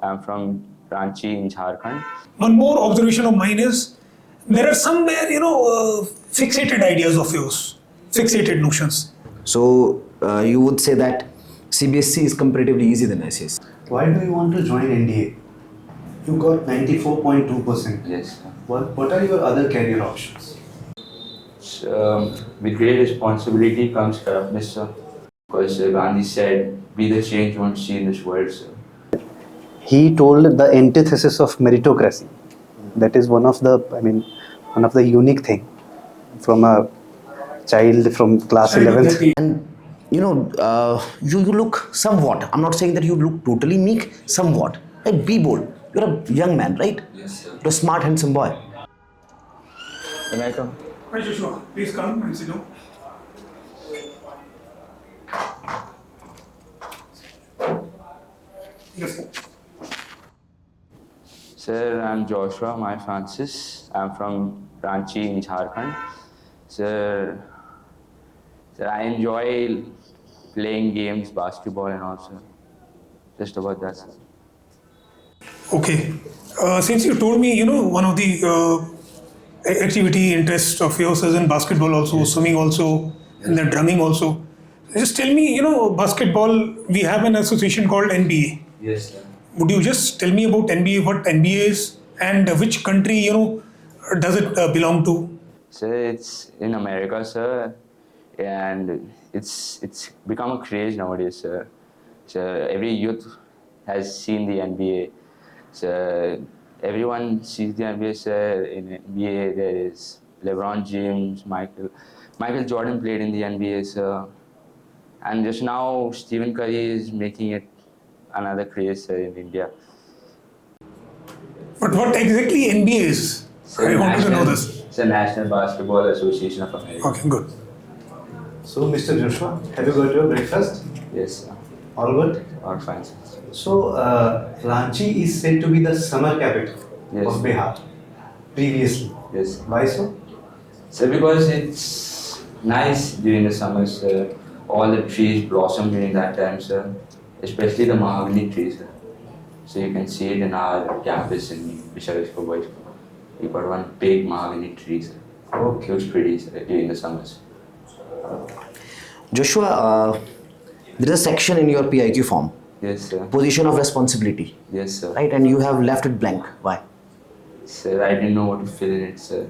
I'm from Ranchi in Jharkhand. One more observation of mine is there are somewhere, fixated ideas of yours, fixated notions. So you would say that CBSE is comparatively easy than ICS. Why do you want to join NDA? You got 94.2%. Yes. What are your other career options? So, with great responsibility comes corruptness, sir. Because Gandhi said, "Be the change you want to see in this world, sir." He told the antithesis of meritocracy. That is one of the unique thing from a child from class 11th. And you look somewhat, I'm not saying that you look totally meek, somewhat. Right? Be bold. You're a young man, right? Yes, sir. You're a smart, handsome boy. Can I come? Hi Joshua, please come and sit down. Yes, sir. Sir, I'm Joshua, my Francis. I'm from Ranchi in Jharkhand. Sir, I enjoy playing games, basketball and all, sir. Just about that, sir. Okay. Since you told me, one of the activity interests of yours is in basketball also, swimming also, and then drumming also. Just tell me, basketball, we have an association called NBA. Yes, sir. Would you just tell me about NBA, what NBA is, and which country, does it belong to? Sir, it's in America, sir, and it's become a craze nowadays, sir. So every youth has seen the NBA. So everyone sees the NBA, sir. In NBA, there is LeBron James, Michael Jordan played in the NBA, sir. And just now, Stephen Curry is making it another craze, sir, in India. But what exactly NBA is? I wanted to know this. It's the National Basketball Association of America. Okay, good. So, Mr. Joshua, have you got your breakfast? Yes, sir. All good? All fine, sir. So, Ranchi is said to be the summer capital of Bihar previously. Yes. Why so? So because it's nice during the summer, sir. All the trees blossom during that time, sir. Especially the mahogany trees, sir. So you can see it in our campus in Vishakhapatnam Boys. We got one big mahogany tree, sir. Okay. It looks pretty, sir, during the summers. Joshua, there is a section in your PIQ form, Yes, sir. position of responsibility, Yes, sir. right? And you have left it blank. Why? Sir, I didn't know what to fill in it, sir.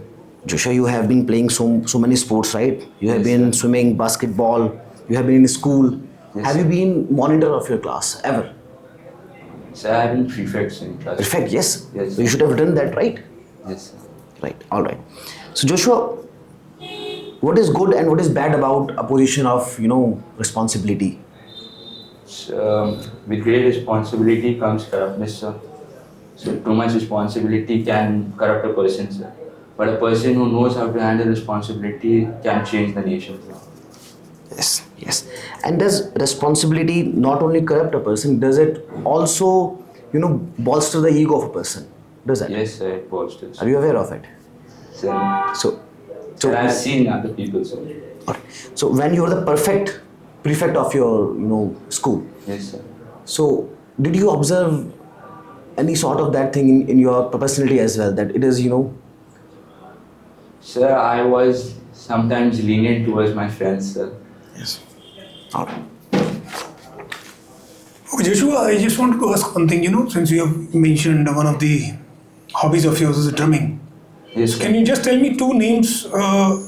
Joshua, you have been playing so many sports, right? You have Yes, been sir. swimming, basketball, you have been in school. Yes, Have you sir. been monitor of your class ever? Sir, I have been prefects in class. Perfect, yes. Yes, So you should have done that, right? Yes, sir. Right, all right. So Joshua, what is good and what is bad about a position of, responsibility? So, with great responsibility comes corruptness, sir. So too much responsibility can corrupt a person, sir. But a person who knows how to handle responsibility can change the nation, sir. Yes, yes. And does responsibility not only corrupt a person, does it also, bolster the ego of a person? Does that? Yes, sir, it bolsters. Are you aware of it? So, So, I've seen other people, sir. okay. So when you were the perfect prefect of your, school, Yes, sir. so did you observe any sort of that thing in your personality as well, that it is, Sir, I was sometimes lenient towards my friends, sir. Yes. All right. Okay, Joshua, I just wanted to ask one thing, since you have mentioned one of the hobbies of yours is drumming. Yes, sir. Can you just tell me two names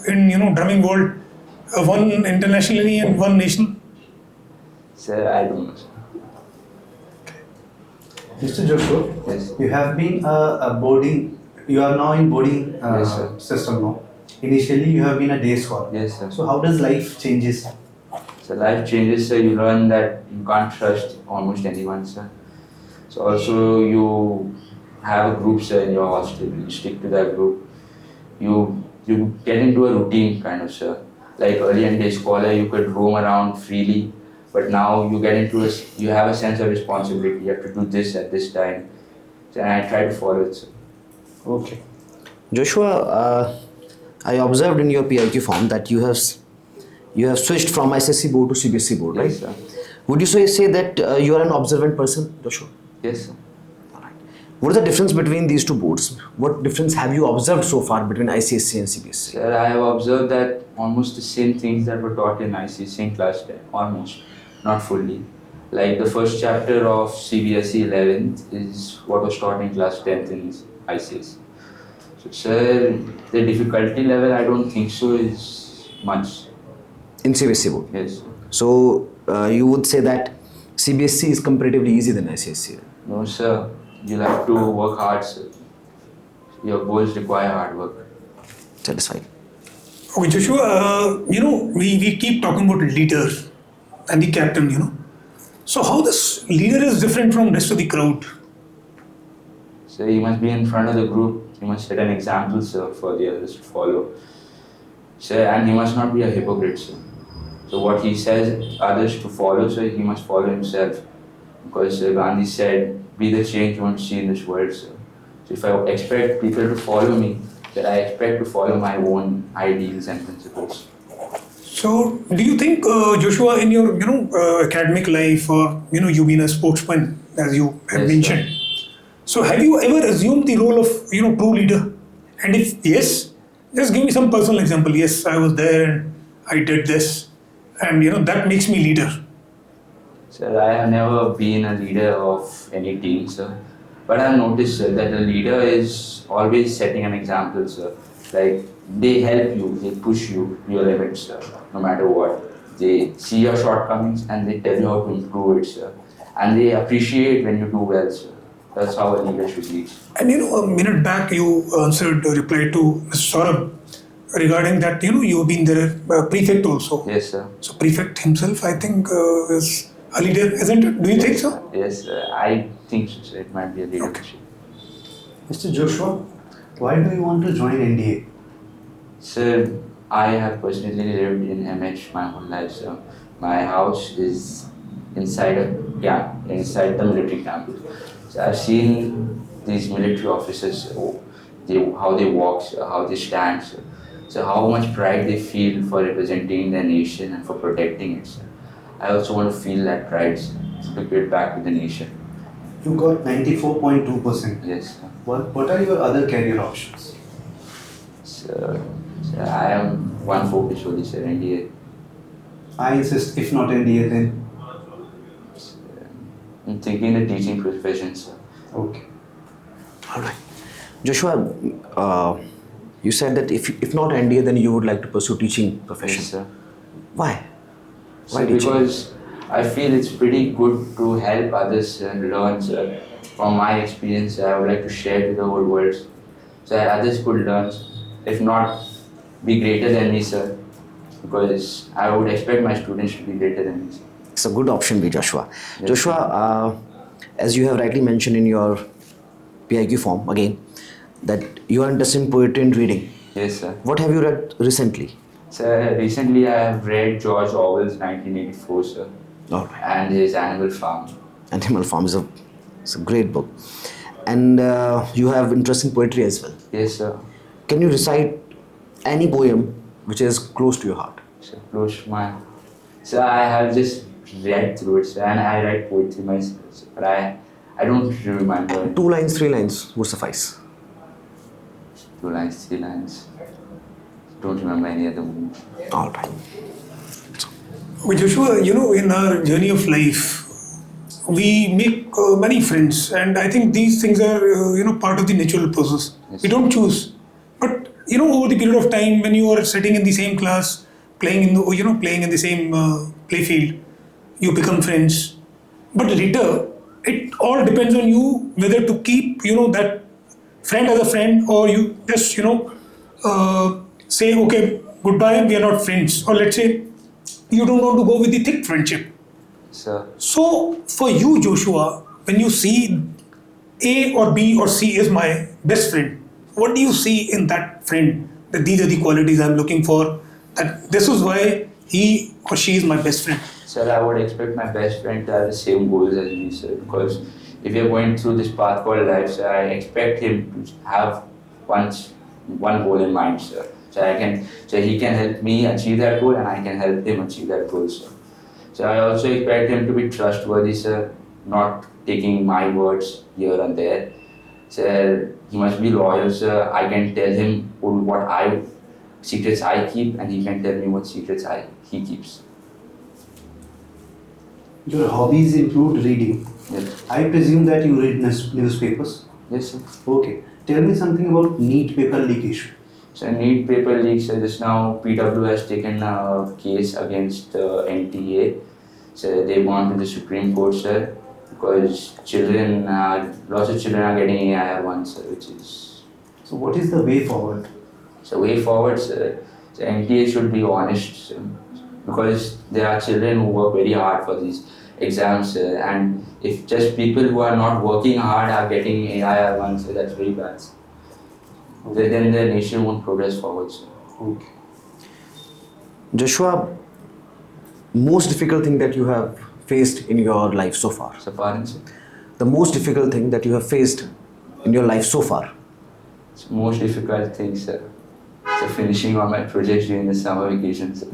in, drumming world, one internationally and one national? Sir, I don't know, sir. Mr. Joshua, Yes. you have been a boarding, you are now in boarding Yes, sir. system now. Initially, you have been a day scholar. Yes, sir. So, how does life changes? So life changes, sir. You learn that you can't trust almost anyone, sir. So also you have a group, sir, in your hostel. You stick to that group. You get into a routine, kind of, sir. Like early in day scholar, you could roam around freely, but now you get into you have a sense of responsibility. You have to do this at this time. So, and I try to follow it, sir. Okay. Joshua, I observed in your PIQ form that you have switched from SSB board to CBSE board, right? Yes, sir. Would you say that you are an observant person, Joshua? Yes, sir. What is the difference between these two boards? What difference have you observed so far between ICSE and CBSE? Sir, I have observed that almost the same things that were taught in ICSE in class 10, almost, not fully. Like the first chapter of CBSE 11th is what was taught in class 10th in ICSE. So, sir, the difficulty level, I don't think so is much. In CBSE board? Yes. So, you would say that CBSE is comparatively easy than ICSE? No, sir. You'll have to work hard, sir. Your goals require hard work. Satisfied. Okay, Joshua, we keep talking about leader and the captain, So how this leader is different from rest of the crowd? So he must be in front of the group. He must set an example, sir, for the others to follow. Sir, and he must not be a hypocrite, sir. So what he says others to follow, sir, he must follow himself. Because Gandhi said, be the change you want to see in this world, sir. So if I expect people to follow me, then I expect to follow my own ideals and principles. So do you think, Joshua, in your academic life, or you've been a sportsman, as you have Yes, mentioned. So have you ever assumed the role of true leader? And if yes, just give me some personal example. Yes, I was there and I did this, and that makes me leader. Sir, I have never been a leader of any team, sir. But I've noticed, sir, that the leader is always setting an example, sir. Like, they help you, they push you to your limits, sir, no matter what. They see your shortcomings and they tell you how to improve it, sir. And they appreciate when you do well, sir. That's how a leader should lead. And a minute back you replied to Mr. Saurabh regarding that, you've been there, prefect also. Yes, sir. So prefect himself, I think, is a leader, isn't it? Do you think so? Yes, sir. I think so, sir. It might be a leadership. Mr. Joshua, why do you want to join NDA? Sir, I have personally lived in MH my whole life, sir. My house is inside inside the military camp. So I've seen these military officers, how they walk, sir, how they stand, sir. So how much pride they feel for representing their nation and for protecting it, sir. I also want to feel that pride, sir, to give back to the nation. You got 94.2%. Yes, sir. What are your other career options? So I am one focus only, sir, NDA. I insist, if not NDA, then? I'm thinking the teaching profession, sir. Okay. All right. Joshua, you said that if not NDA, then you would like to pursue teaching profession. Yes, sir. Why? So because I feel it's pretty good to help others and learn, sir. From my experience, I would like to share to the whole world, so that others could learn, if not be greater than me, sir. Because I would expect my students to be greater than me, sir. It's a good option, B. Joshua. Yes, Joshua, as you have rightly mentioned in your PIQ form, again, that you are interested in poetry and reading. Yes, sir. What have you read recently? Sir, recently I have read George Orwell's 1984, sir. All right. And his Animal Farm. Animal Farm is a great book. And you have interest in poetry as well. Yes, sir. Can you recite any poem which is close to your heart? Sir, close to my... Sir, I have just read through it, sir, and I write poetry myself, sir, but I don't remember. 2 lines, 3 lines would suffice. 2 lines, 3 lines. Don't remember any other movie. All right. Well, Joshua, in our journey of life, we make many friends, and I think these things are, part of the natural process. Yes. We don't choose, but over the period of time, when you are sitting in the same class, playing in the same play field, you become friends. But later, it all depends on you whether to keep, that friend as a friend, or you just, say, okay, goodbye, we are not friends. Or let's say, you don't want to go with the thick friendship. Sir, So, for you, Joshua, when you see A or B or C is my best friend, what do you see in that friend? That these are the qualities I'm looking for, that this is why he or she is my best friend. sir, I would expect my best friend to have the same goals as me, sir, because if you're going through this path called life, sir, I expect him to have one goal in mind, sir. So he can help me achieve that goal, and I can help him achieve that goal, sir. So I also expect him to be trustworthy, sir, not taking my words here and there, Sir, he must be loyal, sir. I can tell him what secrets I keep, and he can tell me what secrets he keeps. Your hobbies include reading. Yes. I presume that you read newspapers. Yes, sir. Okay. Tell me something about neat paper leakage. So neat paper leaks. Just now, PW has taken a case against NTA. So they gone to the Supreme Court, sir, because lots of children are getting AIR once, sir, which is. So what is the way forward? So way forward, sir. So NTA should be honest, sir, because there are children who work very hard for these exams, sir, and if just people who are not working hard are getting AIR once, sir, that's very bad, sir. Then the nation won't progress forward, sir. Okay. Joshua, most difficult thing that you have faced in your life so far? So, pardon, sir. The most difficult thing that you have faced in your life so far? It's the most difficult thing, sir. So finishing all my projects during the summer vacations.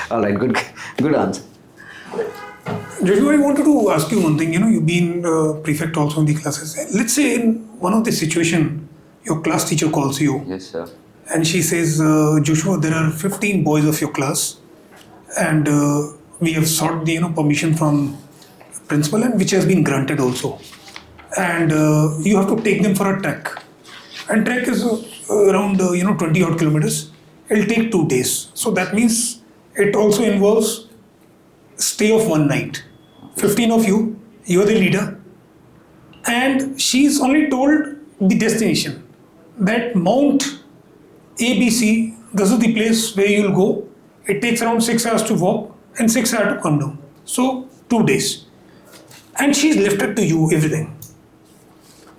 All right, good answer. Joshua, I wanted to ask you one thing. You've been prefect also in the classes. Let's say in one of the situation, your class teacher calls you. Yes, sir. And she says, Joshua, there are 15 boys of your class, and we have sought the permission from principal, and which has been granted also. And you have to take them for a trek. And trek is around 20 odd kilometers. It'll take 2 days. So that means it also involves stay of one night. 15 of you, you're the leader, and she's only told the destination, that Mount ABC, this is the place where you'll go. It takes around 6 hours to walk and 6 hours to come down. So 2 days. And she's lifted to you everything.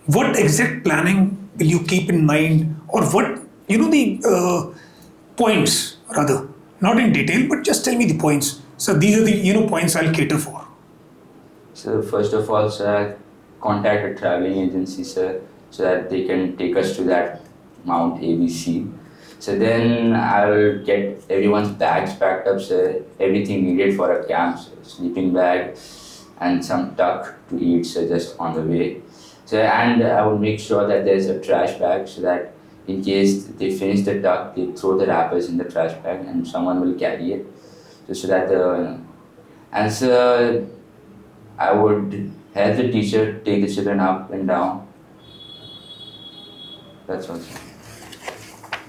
What exact planning will you keep in mind, or what, the points rather, not in detail, but just tell me the points. So these are the, points I'll cater for. So first of all, sir, contact a traveling agency, sir, so that they can take us to that Mount ABC. So then I'll get everyone's bags packed up, sir, everything needed for a camp, sir, sleeping bag and some tuck to eat, sir, just on the way. So, and I will make sure that there's a trash bag so that in case they finish the tuck, they throw the wrappers in the trash bag and someone will carry it. So that and so I would help the teacher take the children up and down. That's all, sir.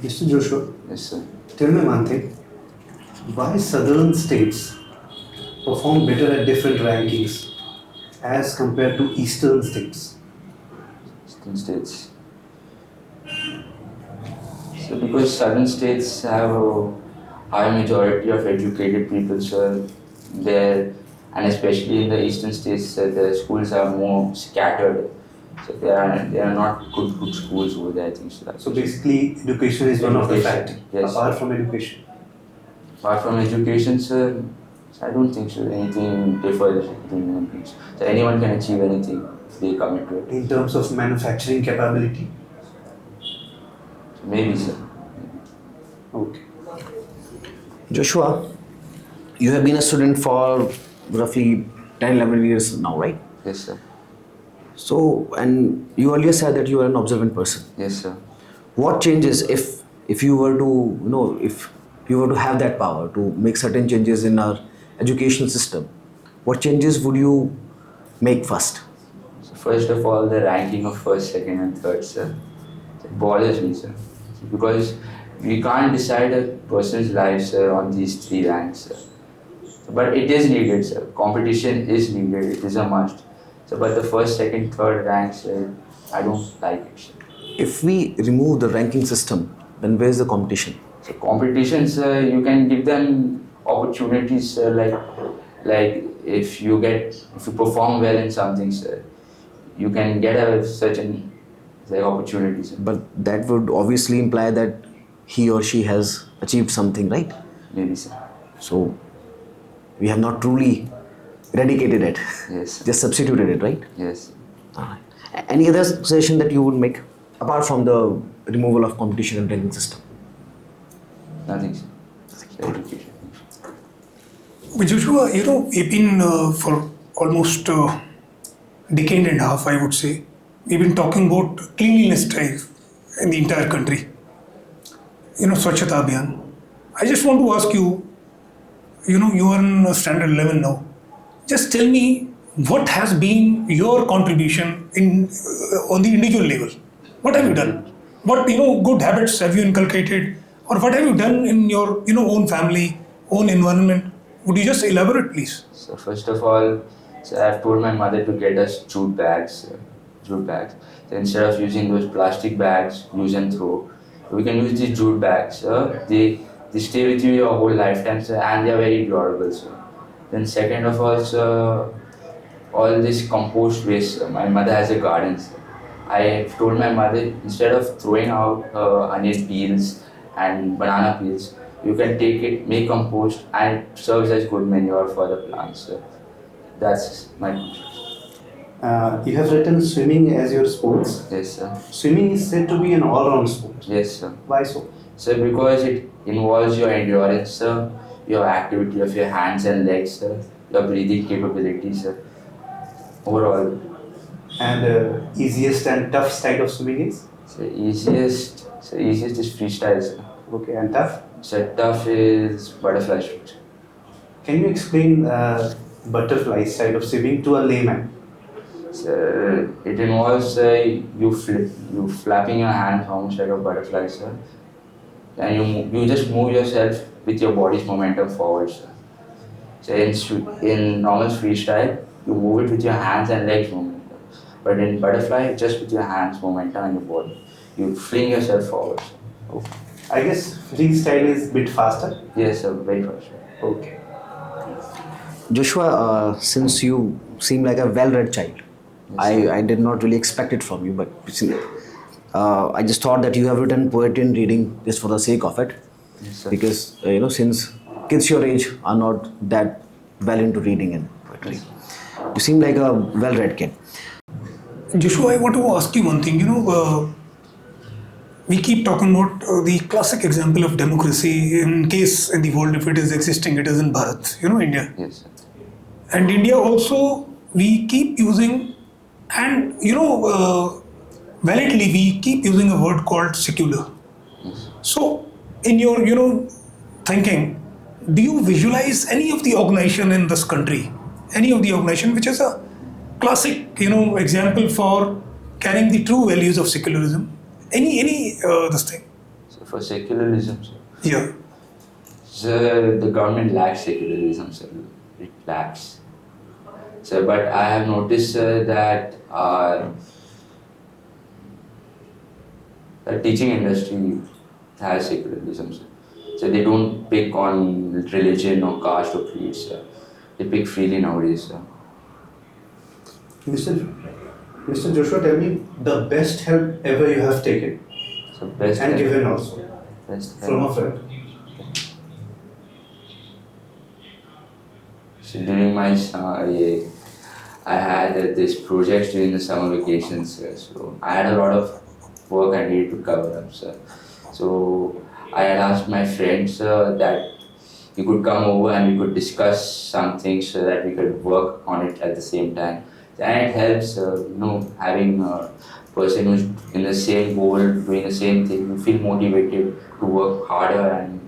Mr. Joshua, Yes, sir. tell me one thing. Why southern states perform better at different rankings as compared to eastern states? Eastern states. So because southern states have a high majority of educated people, sir, there, and especially in the eastern states, the schools are more scattered. So there are not good schools over there, I think so. So basically, education is one of the factors. Yes. Apart from education. Apart from education, sir, I don't think so. Anything differs between them. So anyone can achieve anything if they commit to it. In terms of manufacturing capability. So maybe, sir. Okay. Joshua, you have been a student for roughly 10-11 years now, right? Yes, sir. So, and you earlier said that you are an observant person. Yes, sir. What changes if you were to, if you were to have that power to make certain changes in our education system, what changes would you make first? So first of all, the ranking of first, second and third, sir. It bothers me, sir. Because we can't decide a person's life, sir, on these 3 ranks, sir. But it is needed, sir. Competition is needed. It is a must. So, but the first, second, third ranks, I don't like it, sir. If we remove the ranking system, then where's the competition? So competitions, you can give them opportunities, like if you perform well in something, sir, you can get a certain opportunity, sir. But that would obviously imply that he or she has achieved something, right? Maybe, sir. So we have not truly eradicated it. Yes, sir. Just substituted it, right? Yes. Alright. Any other suggestion that you would make apart from the removal of competition and ranking system? Nothing, sir. Education. But Joshua, we've been for almost a decade and a half, I would say, we've been talking about cleanliness drive in the entire country. Swachhata Abhiyan. I just want to ask you, you are in standard 11 now. Just tell me what has been your contribution on the individual level. What have you done? What good habits have you inculcated, or what have you done in your own family, own environment? Would you just elaborate, please? So first of all, I've told my mother to get us jute bags. So instead of using those plastic bags, use and throw, we can use these jute bags. They stay with you your whole lifetime, sir, and they are very durable, sir. Then second of all, sir, all this compost waste, sir. My mother has a garden, sir. I told my mother, instead of throwing out onion peels and banana peels, you can take it, make compost, and it serves as good manure for the plants, sir. That's my contribution. You have written swimming as your sports. Yes, sir. Swimming is said to be an all-round sport. Yes, sir. Why so? Sir, because it involves your endurance, sir, your activity of your hands and legs, sir, your breathing capabilities, sir. Overall. And easiest and tough style of swimming is? So easiest is freestyle, sir. Okay, and tough? So tough is butterfly stroke. Can you explain butterfly style of swimming to a layman? So it involves you flapping your hands almost like a butterfly, sir. And you just move yourself with your body's momentum forward, sir. So in normal freestyle, you move it with your hands and legs momentum. But in butterfly, just with your hands momentum and your body. You fling yourself forward, sir. Okay. I guess freestyle is a bit faster? Yes, sir, very fast. Okay. Joshua, since you seem like a well-read child, yes, I did not really expect it from you, but I just thought that you have written poetry and reading just for the sake of it. Yes, sir. Because since kids your age are not that well into reading and poetry, Yes. you seem like a well-read kid. Joshua, I want to ask you one thing. We keep talking about the classic example of democracy in case in the world, if it is existing, it is in Bharat, India. Yes, sir. And India also, we keep using, and validly, we keep using a word called secular. Yes. So, in your, thinking, do you visualize any of the organization in this country, any of the organization which is a classic, example for carrying the true values of secularism? Any this thing? So for secularism, sir. Yeah. Sir, the government lacks secularism, sir. It lacks. So, but I have noticed, sir, that the teaching industry has secularism, sir. So they don't pick on religion or caste or creed, sir. They pick freely nowadays, sir. Mr. Joshua, tell me the best help ever you have taken So best and help- given also best from help. a friend. So during my I had this project during the summer vacations, sir. So I had a lot of work I needed to cover up, sir. So I had asked my friends, sir, that he could come over and we could discuss some things so that we could work on it at the same time. And it helps, having a person who's in the same goal, doing the same thing. You feel motivated to work harder and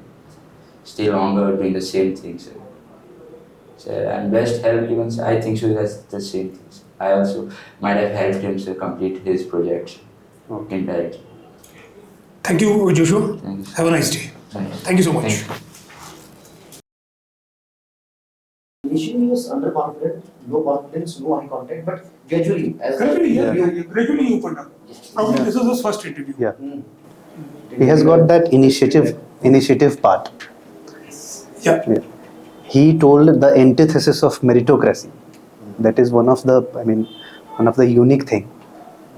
stay longer doing the same things. So, and best help, even I think so. That's the same things. I also might have helped him to complete his project indirectly. Thank you, Joshua. Thank you, sir. Have a nice day. Thank you. Thank you so much. Thank you. Initially, he was underconfident, no confidence, no eye contact, but gradually, as Gradually, Yeah. gradually you opened up. Probably this is his first interview. Yeah. He has got that initiative part. Yeah. Yeah. He told the antithesis of meritocracy. That is one of the unique thing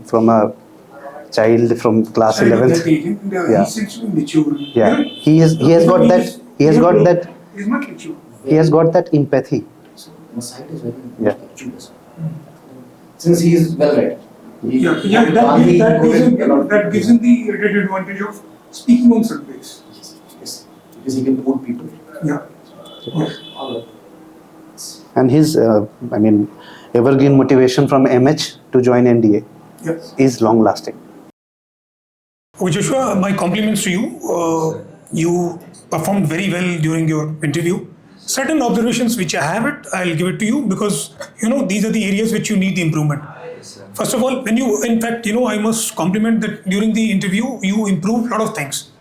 from a child from class 11th. Yeah. He seems to be mature. Yeah. He has got that. He's not mature. He has got that empathy. insight is very Yeah. curious. Since he is well read. That gives him the added advantage of speaking on subjects. Yes, because he can quote people. Yeah. All right. And his, evergreen motivation from MH to join NDA. is long lasting. Oh, Joshua, my compliments to you. You performed very well during your interview. Certain observations which I have it, I'll give it to you because these are the areas which you need the improvement. First of all, when you, in fact, I must compliment that during the interview you improved a lot of things.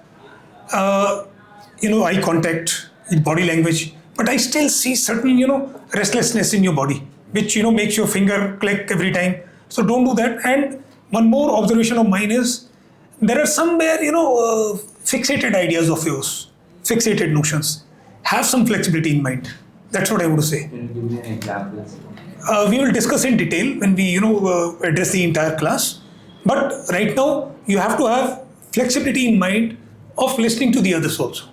Eye contact, body language, but I still see certain, restlessness in your body, which, makes your finger click every time. So don't do that. And one more observation of mine is there are somewhere, fixated ideas of yours, fixated notions. Have some flexibility in mind. That's what I would say. Can you give me an example? We will discuss in detail when we, address the entire class. But right now, you have to have flexibility in mind of listening to the others also.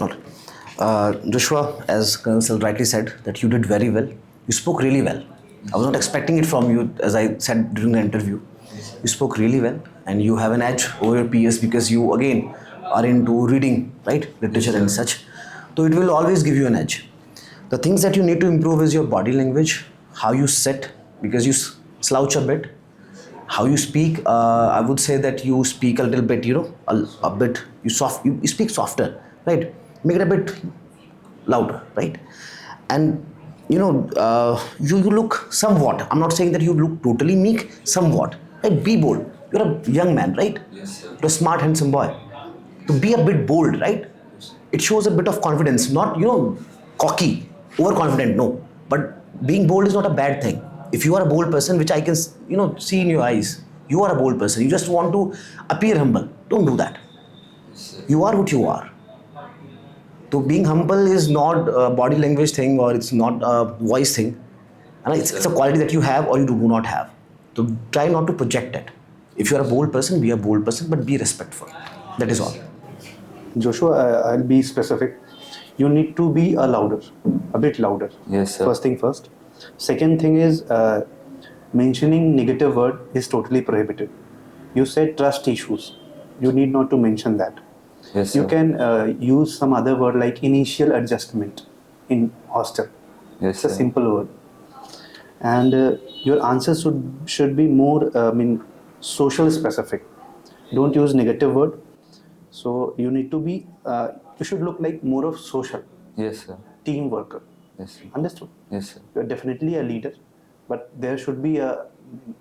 All right. Joshua, as Colonel rightly said, that you did very well. You spoke really well. I was not expecting it from you, as I said during the interview. You spoke really well, and you have an edge over your peers because you, again, are into reading, right, literature and such. So it will always give you an edge. The things that you need to improve is your body language, how you sit, because you slouch a bit, how you speak. I would say that you speak a little bit, a bit, you speak softer, right? Make it a bit louder, right? And you look somewhat, I'm not saying that you look totally meek, somewhat, right? Be bold. You're a young man, right? Yes, sir. You're a smart, handsome boy. To be a bit bold, right? It shows a bit of confidence, not, cocky, overconfident, no. But being bold is not a bad thing. If you are a bold person, which I can, see in your eyes, you are a bold person. You just want to appear humble. Don't do that. You are what you are. So being humble is not a body language thing, or it's not a voice thing. And it's a quality that you have or you do not have. So try not to project it. If you are a bold person, be a bold person, but be respectful. That is all. Joshua, I'll be specific. You need to be a bit louder. Yes, sir. First thing first. Second thing is mentioning negative word is totally prohibited. You said trust issues. You need not to mention that. Yes, You sir. can use some other word like initial adjustment in hostel. Yes, It's a sir. simple word. And your answers should be more social specific. Don't use negative word. So you need to be, you should look like more of social, Yes, sir. team worker. Yes, sir. Understood? Yes, sir. You're definitely a leader, but there should be a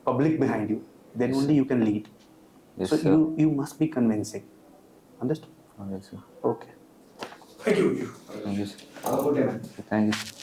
public behind you. Then Yes, only sir. you can lead. Yes, So sir. you must be convincing. Understood? Yes, sir. Thank Okay. you. Thank you, sir. Have a good day, man. Thank you, sir.